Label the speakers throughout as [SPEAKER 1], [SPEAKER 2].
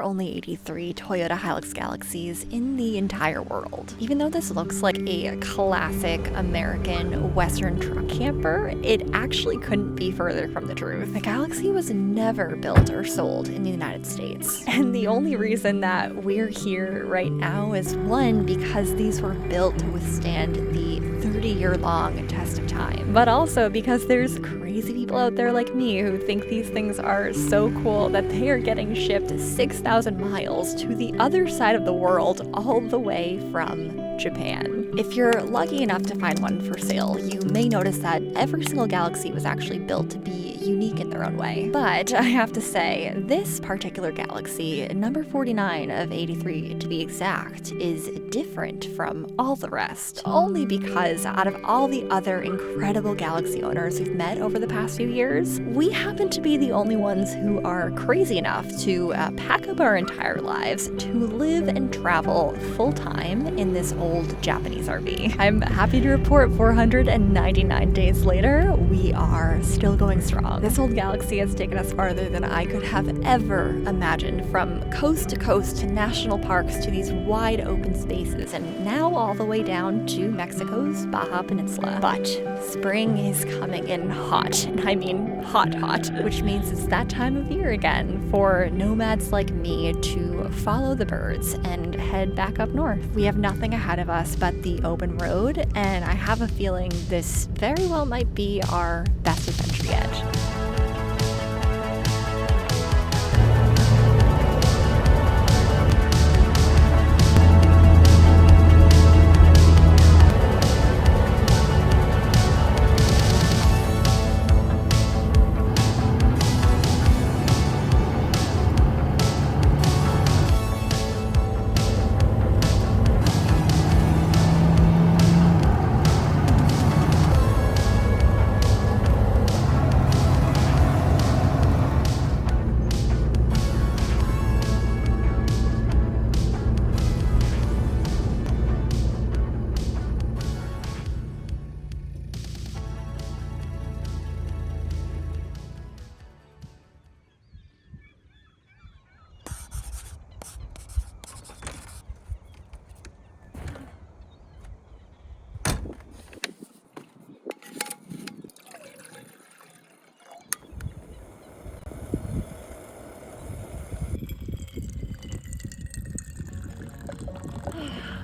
[SPEAKER 1] only 83 Toyota Hilux Galaxies in the entire world. Even though this looks like a classic American Western truck camper, it actually couldn't be further from the truth. The Galaxy was never built or sold in the United States. And the only reason that we're here right now is one, because these were built to withstand the 30-year-long test of time, but also because there's crazy people out there like me who think these things are so cool that they are getting shipped 6,000 miles to the other side of the world, all the way from Japan. If you're lucky enough to find one for sale, you may notice that every single Galaxy was actually built to be unique in their own way. But I have to say, this particular Galaxy, number 49 of 83 to be exact, is different from all the rest. Only because out of all the other incredible Galaxy owners we've met over the past few years, we happen to be the only ones who are crazy enough to pack up our entire lives to live and travel full-time in this old Japanese RV. I'm happy to report 499 days later, we are still going strong. This old Galaxy has taken us farther than I could have ever imagined, from coast to coast to national parks to these wide open spaces, and now all the way down to Mexico's Baja Peninsula. But spring is coming in hot, and I mean hot, which means it's that time of year again for nomads like me to follow the birds and head back up north. We have nothing ahead of us but the open road, and I have a feeling this very well might be our best adventure yet.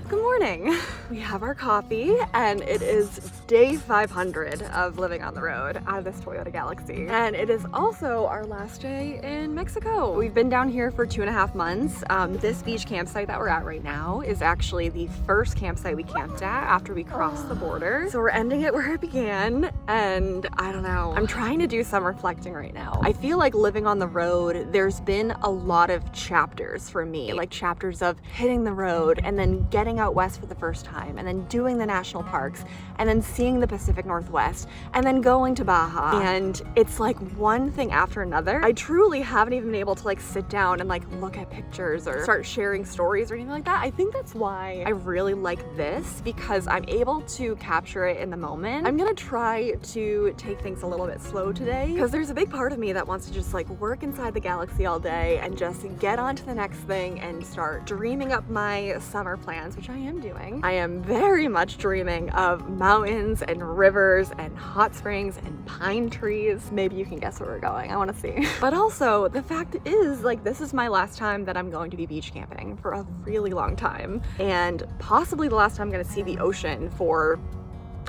[SPEAKER 1] Good morning. We have our coffee, and it is day 500 of living on the road out of this Toyota Galaxy. And it is also our last day in Mexico. We've been down here for 2.5 months. This beach campsite that we're at right now is actually the first campsite we camped at after we crossed the border. So we're ending it where it began, and I don't know. I'm trying to do some reflecting right now. I feel like living on the road, there's been a lot of chapters for me, like chapters of hitting the road and then getting out west for the first time, and then doing the national parks, and then seeing the Pacific Northwest, and then going to Baja. And it's like one thing after another. I truly haven't even been able to like sit down and like look at pictures or start sharing stories or anything like that. I think that's why I really like this, because I'm able to capture it in the moment. I'm gonna try to take things a little bit slow today, because there's a big part of me that wants to just like work inside the Galaxy all day and just get on to the next thing and start dreaming up my summer plans, which I am doing. I am very much dreaming of mountains and rivers and hot springs and pine trees. Maybe you can guess where we're going. I want to see. But also, the fact is, like, this is my last time that I'm going to be beach camping for a really long time, and possibly the last time I'm going to see the ocean for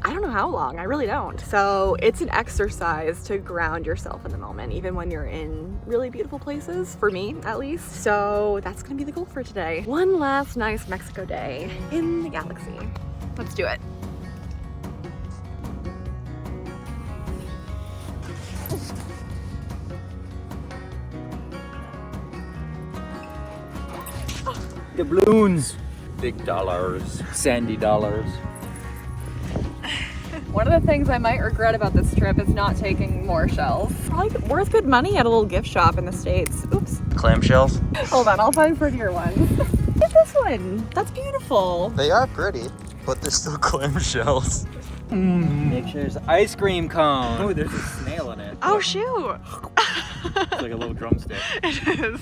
[SPEAKER 1] I don't know how long. I really don't. So it's an exercise to ground yourself in the moment, even when you're in really beautiful places, for me at least. So that's gonna be the goal for today. One last nice Mexico day in the Galaxy. Let's do it.
[SPEAKER 2] Doubloons. Big dollars. Sandy dollars.
[SPEAKER 1] One of the things I might regret about this trip is not taking more shells. Probably worth good money at a little gift shop in the States. Oops.
[SPEAKER 2] Clamshells?
[SPEAKER 1] Hold on, I'll find prettier ones. Look at this one. That's beautiful.
[SPEAKER 3] They are pretty, but they're still clamshells.
[SPEAKER 2] Make sure there's ice cream cone. Oh, there's a snail in it.
[SPEAKER 1] Oh, shoot.
[SPEAKER 2] It's like a little drumstick.
[SPEAKER 1] It is.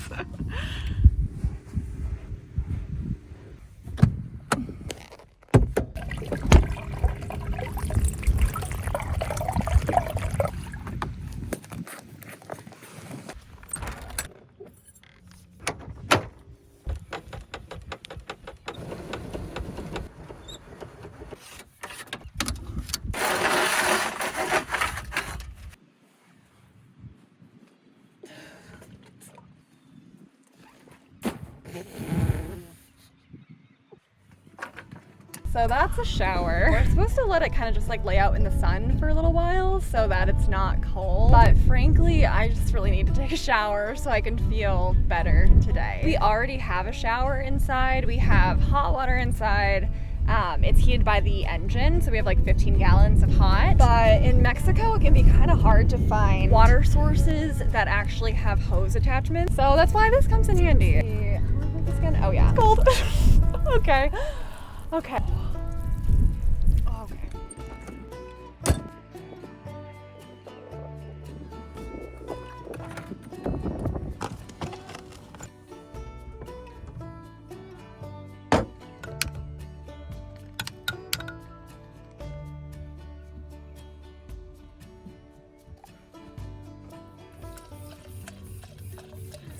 [SPEAKER 1] So that's a shower. We're supposed to let it kind of just like lay out in the sun for a little while so that it's not cold. But frankly, I just really need to take a shower so I can feel better today. We already have a shower inside. We have hot water inside. It's heated by the engine, so we have like 15 gallons of hot. But in Mexico, it can be kind of hard to find water sources that actually have hose attachments. So that's why this comes in handy. Oh yeah, it's cold. Okay. Okay.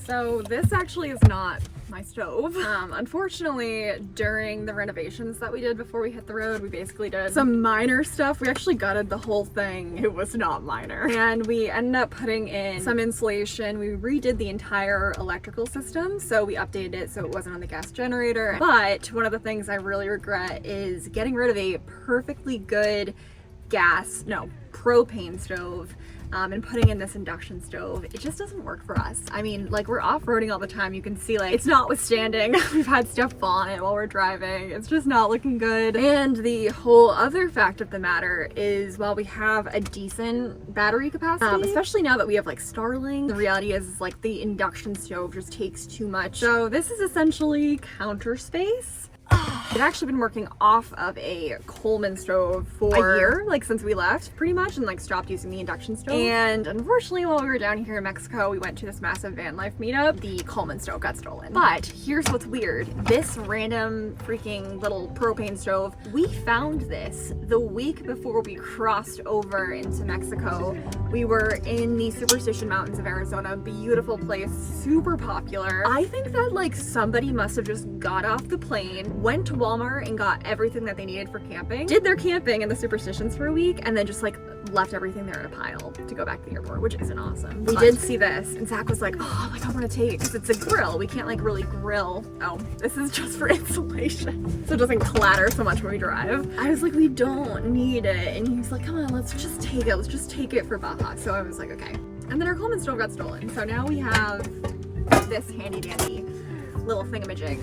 [SPEAKER 1] So this actually is not my stove. Unfortunately, during the renovations that we did before we hit the road, we basically did some minor stuff. We actually gutted the whole thing. It was not minor. And we ended up putting in some insulation. We redid the entire electrical system, so we updated it so it wasn't on the gas generator. But one of the things I really regret is getting rid of a perfectly good propane stove and putting in this induction stove. It just doesn't work for us. I mean, like, we're off-roading all the time. You can see, like, it's not withstanding. We've had stuff fall on it while we're driving. It's just not looking good. And the whole other fact of the matter is, while we have a decent battery capacity, especially now that we have like Starlink, the reality is like the induction stove just takes too much. So this is essentially counter space. I've actually been working off of a Coleman stove for a year, like since we left pretty much, and like stopped using the induction stove. And unfortunately, while we were down here in Mexico, we went to this massive Vanlife meetup. The Coleman stove got stolen. But here's what's weird. This random freaking little propane stove, we found this the week before we crossed over into Mexico. We were in the Superstition Mountains of Arizona, beautiful place, super popular. I think that like somebody must have just got off the plane, went to Walmart and got everything that they needed for camping, did their camping in the Superstitions for a week, and then just like left everything there in a pile to go back to the airport, which isn't awesome. We did see this, and Zach was like, oh, like I want to take it because it's a grill. We can't like really grill. Oh, this is just for insulation, so it doesn't clatter so much when we drive. I was like, we don't need it, and he was like, come on, let's just take it. Let's just take it for Baja. So I was like, okay. And then our Coleman stove got stolen, so now we have this handy dandy little thingamajig.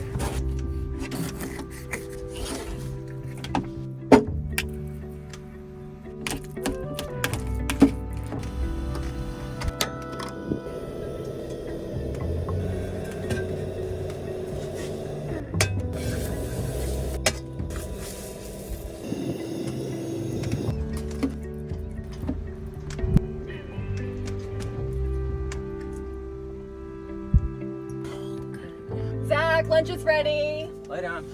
[SPEAKER 1] Zach, lunch is ready.
[SPEAKER 2] Lay down.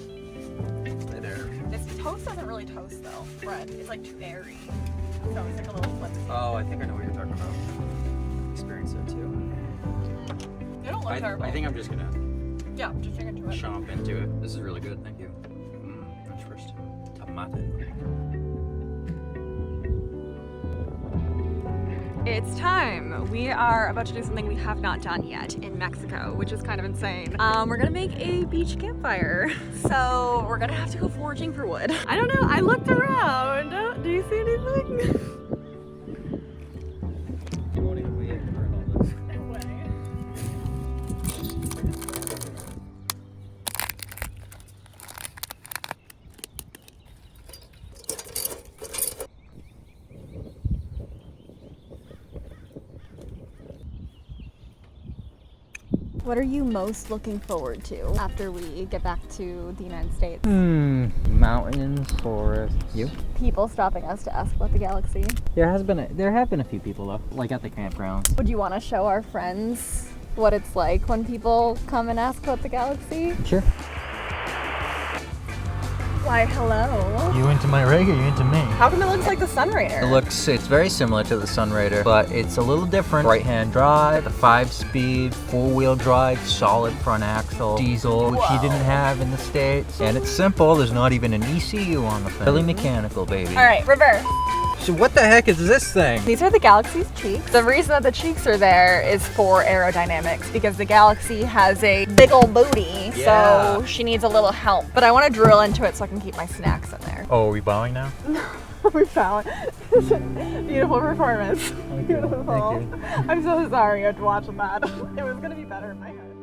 [SPEAKER 2] Lay there.
[SPEAKER 1] This toast doesn't really toast though. Bread. It's like too airy. So it's like a little flip.
[SPEAKER 2] Oh, I think I know what you're talking about. Experience that too.
[SPEAKER 1] They don't look terrible.
[SPEAKER 2] I think I'm just gonna
[SPEAKER 1] just dig into it.
[SPEAKER 2] chomp into it. This is really good, thank you. That's first. Tomate.
[SPEAKER 1] It's time. We are about to do something we have not done yet in Mexico, which is kind of insane. We're gonna make a beach campfire. So we're gonna have to go foraging for wood. I don't know, I looked around. Do you see anything?
[SPEAKER 2] You won't even wait for all this.
[SPEAKER 1] No way. What are you most looking forward to after we get back to the United States?
[SPEAKER 2] Mountains, forest. You?
[SPEAKER 1] People stopping us to ask about the Galaxy.
[SPEAKER 2] There have been a few people though, like at the campgrounds.
[SPEAKER 1] Would you want to show our friends what it's like when people come and ask about the Galaxy?
[SPEAKER 2] Sure.
[SPEAKER 1] Why, hello.
[SPEAKER 3] You into my rig or you into me?
[SPEAKER 1] How come it looks like the Sunraider?
[SPEAKER 3] It's very similar to the Sunraider, but it's a little different. Right-hand drive, a 5-speed, 4-wheel drive, solid front axle, diesel, which you didn't have in the States. And it's simple, there's not even an ECU on the thing. Really mechanical, baby.
[SPEAKER 1] All right, reverse.
[SPEAKER 3] So what the heck is this thing?
[SPEAKER 1] These are the Galaxy's cheeks. The reason that the cheeks are there is for aerodynamics because the Galaxy has a big old booty,
[SPEAKER 3] Yeah.
[SPEAKER 1] so she needs a little help. But I want to drill into it so I can keep my snacks in there.
[SPEAKER 3] Oh, are we bowing now?
[SPEAKER 1] We found beautiful performance.
[SPEAKER 3] Thank you.
[SPEAKER 1] Beautiful.
[SPEAKER 3] Thank you.
[SPEAKER 1] I'm so sorry I had to watch that. It was gonna be better in my head.